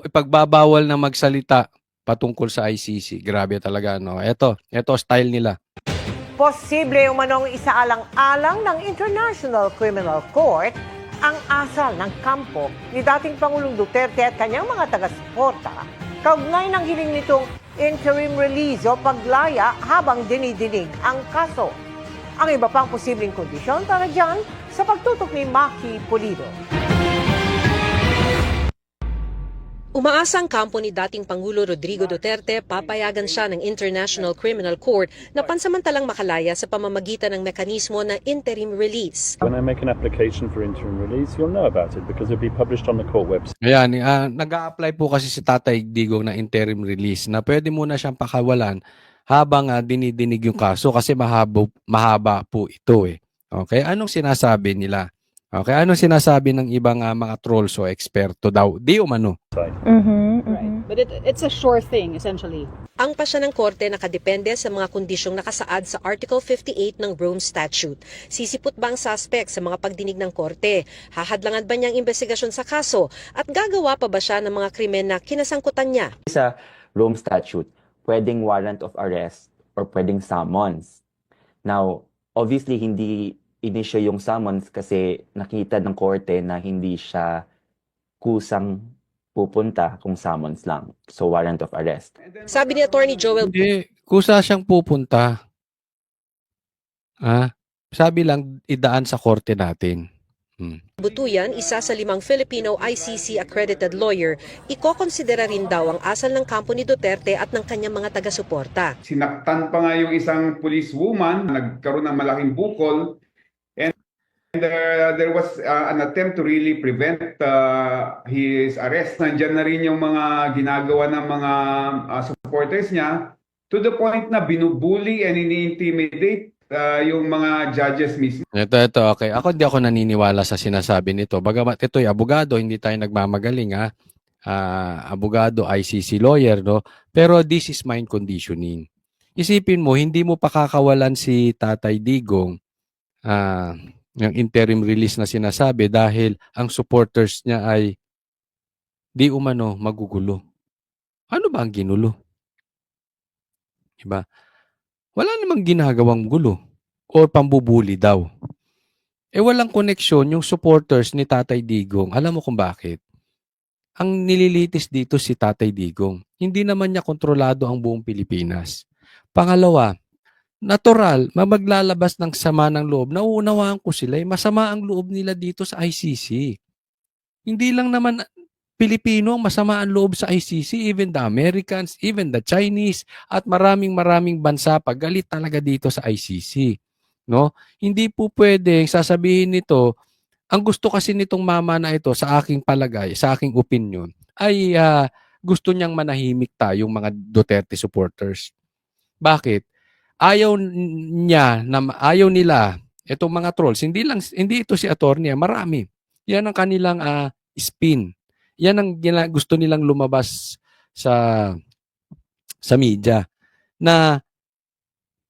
ipagbabawal na magsalita patungkol sa ICC. Grabe talaga, no? Ito style nila. Posible umanong isaalang-alang ng International Criminal Court ang asal ng kampo ni dating Pangulong Duterte at kanyang mga taga-suporta kaugnay ng hiling nitong interim release o paglaya habang dinidinig ang kaso. Ang iba pang posibleng kondisyon para dyan sa pagtutok ni Maki Pulido. Umaasa ang kampo ni dating Pangulo Rodrigo Duterte papayagan siya ng International Criminal Court na pansamantalang makalaya sa pamamagitan ng mekanismo na interim release. When I make an application for interim release, you'll know about it because it'll be published on the court website. Ayan, nag-a-apply po kasi si Tatay Digong na interim release na pwede muna siyang pakawalan habang dinidinig yung kaso kasi mahaba po ito eh. Okay, anong sinasabi nila? Okay, anong sinasabi ng ibang mga trolls o eksperto daw? Di umano. Right. But it's a sure thing, essentially. Ang pasya ng korte nakadepende sa mga kondisyong nakasaad sa Article 58 ng Rome Statute. Sisipot ba ang suspect sa mga pagdinig ng korte? Hahadlangan ba niyang investigasyon sa kaso? At gagawa pa ba siya ng mga krimen na kinasangkutan niya? Sa Rome Statute, pwedeng warrant of arrest or pwedeng summons. Now, obviously, hindi inisyo yung summons kasi nakita ng korte na hindi siya kusang pupunta kung summons lang. So, warrant of arrest. Sabi ni Attorney Joel, Hindi, kusa siyang pupunta. Sabi lang, idaan sa korte natin. Butuyan, isa sa 5 Filipino ICC accredited lawyer, ikokonsidera rin daw ang asal ng kampo ni Duterte at ng kanyang mga taga-suporta. Sinaktan pa nga yung isang policewoman, nagkaroon ng malaking bukol, and there was an attempt to really prevent his arrest. Nandiyan na rin yung mga ginagawa ng mga supporters niya to the point na binubuli and ini-intimidate yung mga judges mismo. Ito, okay. Hindi ako naniniwala sa sinasabi nito. Bagamat ito'y abogado, hindi tayo nagmamagaling, abogado, ICC lawyer, no? Pero this is mind conditioning. Isipin mo, hindi mo pakakawalan si Tatay Digong yung interim release na sinasabi dahil ang supporters niya ay di umano magugulo. Ano ba ang ginulo? Diba? Wala namang ginagawang gulo o pambubuli daw. Walang koneksyon yung supporters ni Tatay Digong. Alam mo kung bakit? Ang nililitis dito si Tatay Digong. Hindi naman niya kontrolado ang buong Pilipinas. Pangalawa, natural, maglalabas ng sama ng loob. Nauunawaan ko sila. Masama ang loob nila dito sa ICC. Hindi lang naman Pilipino ang masama ang loob sa ICC, even the Americans, even the Chinese, at maraming bansa pagalit talaga dito sa ICC. No? Hindi po pwedeng sasabihin nito, ang gusto kasi nitong mama na ito sa aking palagay, sa aking opinion, ay gusto niyang manahimik tayong mga Duterte supporters. Bakit? Ayaw nila itong mga trolls. Hindi ito si attorney, marami. Yan ang kanilang spin. Yan ang gusto nilang lumabas sa media na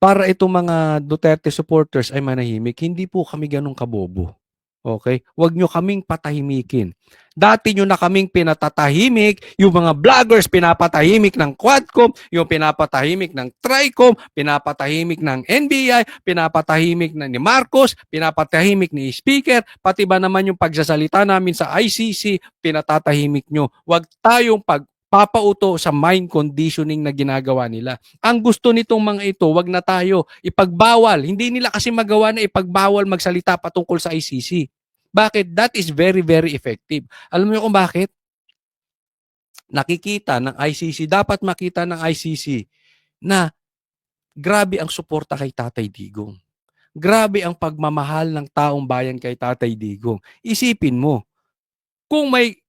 para itong mga Duterte supporters ay manahimik. Hindi po kami ganun kabobo. Okay? Huwag nyo kaming patahimikin. Dati nyo na kaming pinatatahimik, yung mga vloggers pinapatahimik ng Quadcom, yung pinapatahimik ng Tricom, pinapatahimik ng NBI, pinapatahimik na ni Marcos, pinapatahimik ni Speaker, pati ba naman yung pagsasalita namin sa ICC, pinatatahimik nyo. Huwag tayong papauto sa mind conditioning na ginagawa nila. Ang gusto nitong mga ito, wag na tayo ipagbawal. Hindi nila kasi magawa na ipagbawal magsalita patungkol sa ICC. Bakit? That is very effective. Alam niyo kung bakit? Nakikita ng ICC, dapat makita ng ICC na grabe ang suporta kay Tatay Digong. Grabe ang pagmamahal ng taong bayan kay Tatay Digong. Isipin mo, kung may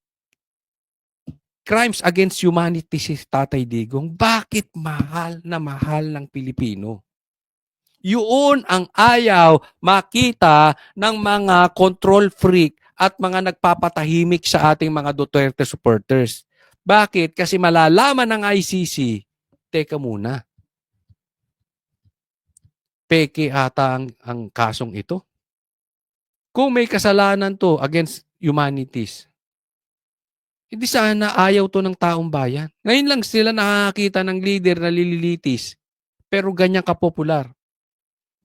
crimes against humanity si Tatay Digong, bakit mahal na mahal ng Pilipino? Yun ang ayaw makita ng mga control freak at mga nagpapatahimik sa ating mga Duterte supporters. Bakit? Kasi malalaman ng ICC, teka muna, peke ata ang kasong ito. Kung may kasalanan to against humanities, Hindi sana ayaw to ng taong bayan. Ngayon lang sila nakakita ng leader na lililitis, pero ganyan kapopular.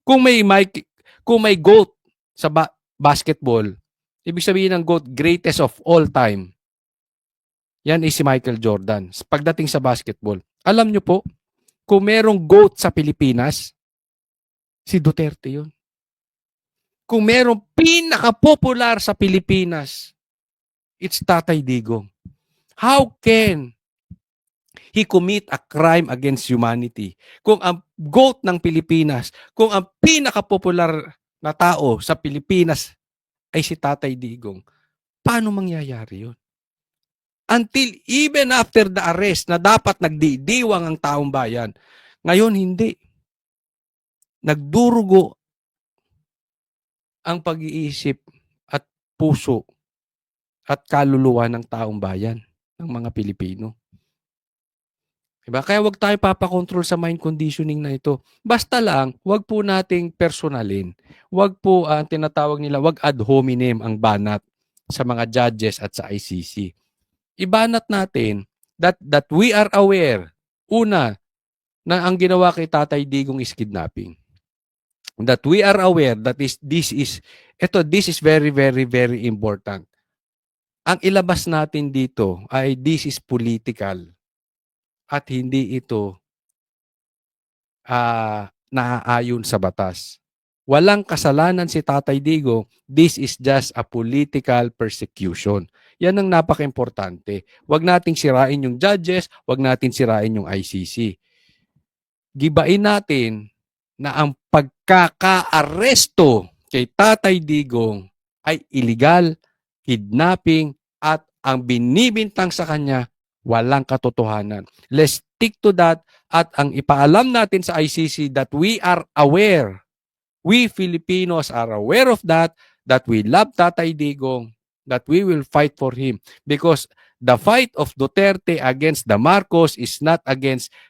Kung may GOAT sa basketball, ibig sabihin ng GOAT, greatest of all time, yan is si Michael Jordan. Pagdating sa basketball, alam nyo po, kung merong GOAT sa Pilipinas, si Duterte yun. Kung merong pinaka-popular sa Pilipinas, it's Tatay Digong. How can he commit a crime against humanity? Kung ang GOAT ng Pilipinas, kung ang pinaka-popular na tao sa Pilipinas ay si Tatay Digong, paano mangyayari yun? Until even after the arrest na dapat nagdidiwang ang taong bayan, ngayon hindi. Nagdurugo ang pag-iisip at puso at kaluluwa ng taong bayan, ng mga Pilipino. Diba? Kaya wag tayo papakontrol sa mind conditioning na ito. Basta lang, wag po nating personalin. Wag po ang tinatawag nila, wag ad hominem ang banat sa mga judges at sa ICC. Ibanat natin that we are aware, una, na ang ginawa kay Tatay Digong is kidnapping. That we are aware that this is very, very, very important. Ang ilabas natin dito ay this is political at hindi ito naaayon sa batas. Walang kasalanan si Tatay Digong, this is just a political persecution. Yan ang napaka-importante. Huwag nating sirain yung judges, huwag natin sirain yung ICC. Gibain natin na ang pagkaka-aresto kay Tatay Digong ay illegal, kidnapping, at ang binibintang sa kanya walang katotohanan. Let's stick to that at ang ipaalam natin sa ICC that we are aware, we Filipinos are aware of that we love Tatay Digong, that we will fight for him. Because the fight of Duterte against the Marcos is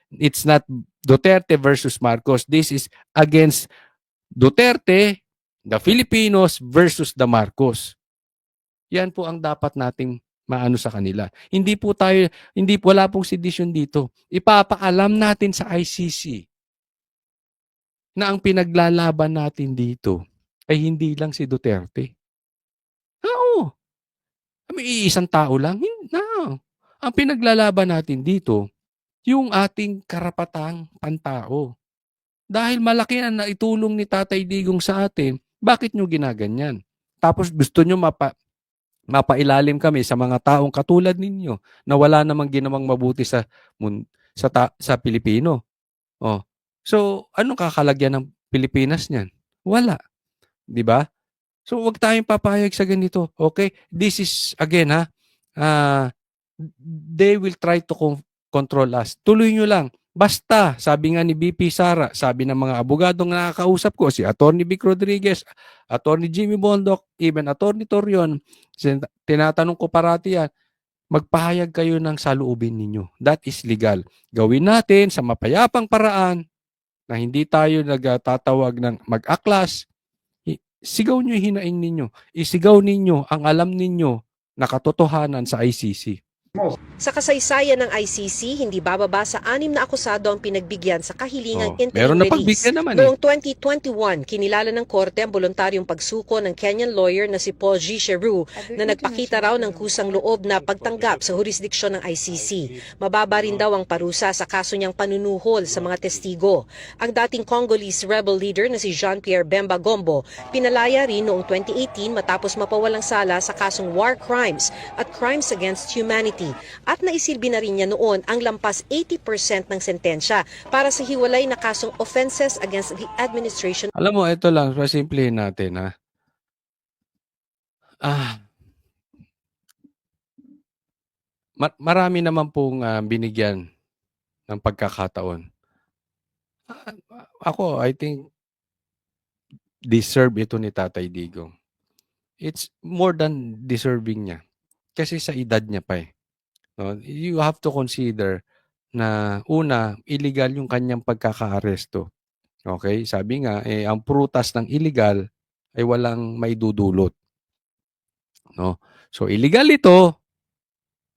it's not Duterte versus Marcos. This is against Duterte, the Filipinos versus the Marcos. Yan po ang dapat nating maano sa kanila. Wala pong sedition dito. Ipapaalam natin sa ICC na ang pinaglalaban natin dito ay hindi lang si Duterte. Oo. May isang tao lang. No. Ang pinaglalaban natin dito, yung ating karapatang pantao. Dahil malaki ang naitulong ni Tatay Digong sa atin, bakit nyo ginaganyan? Tapos gusto nyo mapailalim kami sa mga taong katulad ninyo na wala namang ginawang mabuti sa Pilipino. Oh. So, anong kakalagyan ng Pilipinas niyan? Wala. 'Di ba? So, wag tayong papayag sa ganito. Okay? This is again they will try to control us. Tuloy nyo lang. Basta, sabi nga ni BP Sara, sabi ng mga abogadong nakakausap ko, si Atty. Vic Rodriguez, Atty. Jimmy Bondoc, even Atty. Torion, tinatanong ko parati yan, magpahayag kayo ng saloobin ninyo. That is legal. Gawin natin sa mapayapang paraan na hindi tayo nagtatawag ng mag-aklas. Sigaw nyo yung hinaing ninyo. Isigaw ninyo ang alam ninyo na katotohanan sa ICC. Sa kasaysayan ng ICC, hindi bababa sa 6 na akusado ang pinagbigyan sa kahilingang meron interim na release. pagbigyan naman Noong 2021, kinilala ng korte ang voluntaryong pagsuko ng Kenyan lawyer na si Paul G. Cheru na nagpakita raw ng kusang loob na pagtanggap sa jurisdiksyon ng ICC. Mababa rin daw ang parusa sa kaso niyang panunuhol sa mga testigo. Ang dating Congolese rebel leader na si Jean-Pierre Bemba Gombo, pinalaya rin noong 2018 matapos mapawalang sala sa kasong war crimes at crimes against humanity. At naisilbi na rin niya noon ang lampas 80% ng sentensya para sa hiwalay na kasong offenses against the administration. Alam mo, ito lang, pasimplihin natin marami naman pong binigyan ng pagkakataon. Ako, I think, deserve ito ni Tatay Digong. It's more than deserving niya. Kasi sa edad niya pa eh. No? You have to consider na una, illegal yung kanyang pagkakaaresto. Okay? Sabi nga, ang prutas ng illegal ay walang maidudulot. No? So, illegal ito,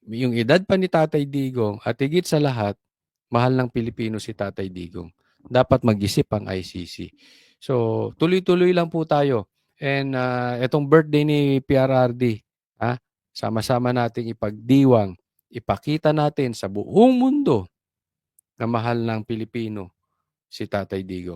yung edad pa ni Tatay Digong at higit sa lahat, mahal ng Pilipino si Tatay Digong. Dapat mag-isip ang ICC. So, tuloy-tuloy lang po tayo. And itong birthday ni PRRD, sama-sama nating ipagdiwang, ipakita natin sa buong mundo na mahal ng Pilipino si Tatay Digong.